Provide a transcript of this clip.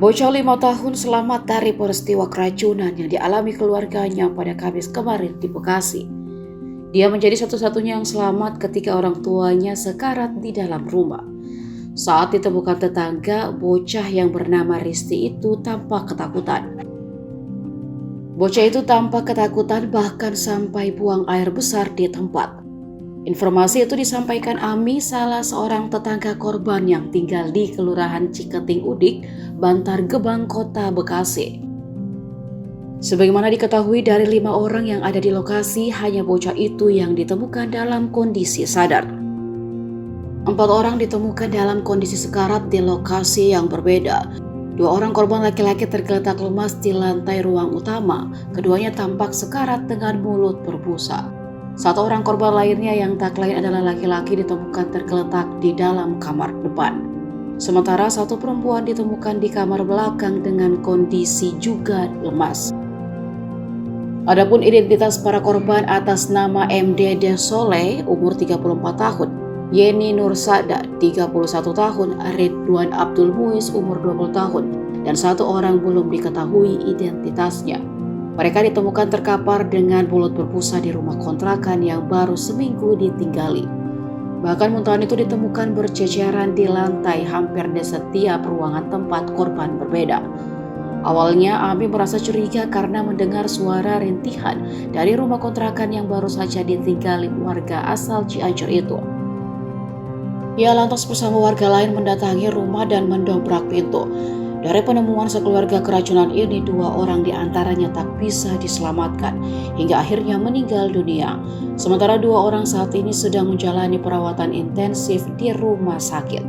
Bocah 5 tahun selamat dari peristiwa keracunan yang dialami keluarganya pada Kamis kemarin di Bekasi. Dia menjadi satu-satunya yang selamat ketika orang tuanya sekarat di dalam rumah. Saat ditemukan tetangga, bocah yang bernama Risti itu tampak ketakutan. Bocah itu tampak ketakutan bahkan sampai buang air besar di tempat. Informasi itu disampaikan Ami, salah seorang tetangga korban yang tinggal di Kelurahan Ciketing Udik, Bantar Gebang, Kota Bekasi. Sebagaimana diketahui dari 5 orang yang ada di lokasi, hanya bocah itu yang ditemukan dalam kondisi sadar. 4 orang ditemukan dalam kondisi sekarat di lokasi yang berbeda. 2 orang korban laki-laki tergeletak lemas di lantai ruang utama. Keduanya tampak sekarat dengan mulut berbusa. 1 orang korban lainnya yang tak lain adalah laki-laki ditemukan tergeletak di dalam kamar depan. Sementara 1 perempuan ditemukan di kamar belakang dengan kondisi juga lemas. Adapun identitas para korban atas nama MD Soleh, umur 34 tahun, Yeni Nursada, 31 tahun, Ridwan Abdul Muiz, umur 20 tahun, dan 1 orang belum diketahui identitasnya. Mereka ditemukan terkapar dengan mulut berbusa di rumah kontrakan yang baru seminggu ditinggali. Bahkan muntahan itu ditemukan berceceran di lantai hampir di setiap ruangan tempat korban berbeda. Awalnya Ami merasa curiga karena mendengar suara rintihan dari rumah kontrakan yang baru saja ditinggali warga asal Cianjur itu. Ia lantas bersama warga lain mendatangi rumah dan mendobrak pintu. Dari penemuan sekeluarga keracunan ini, 2 orang diantaranya tak bisa diselamatkan hingga akhirnya meninggal dunia. Sementara 2 orang saat ini sedang menjalani perawatan intensif di rumah sakit.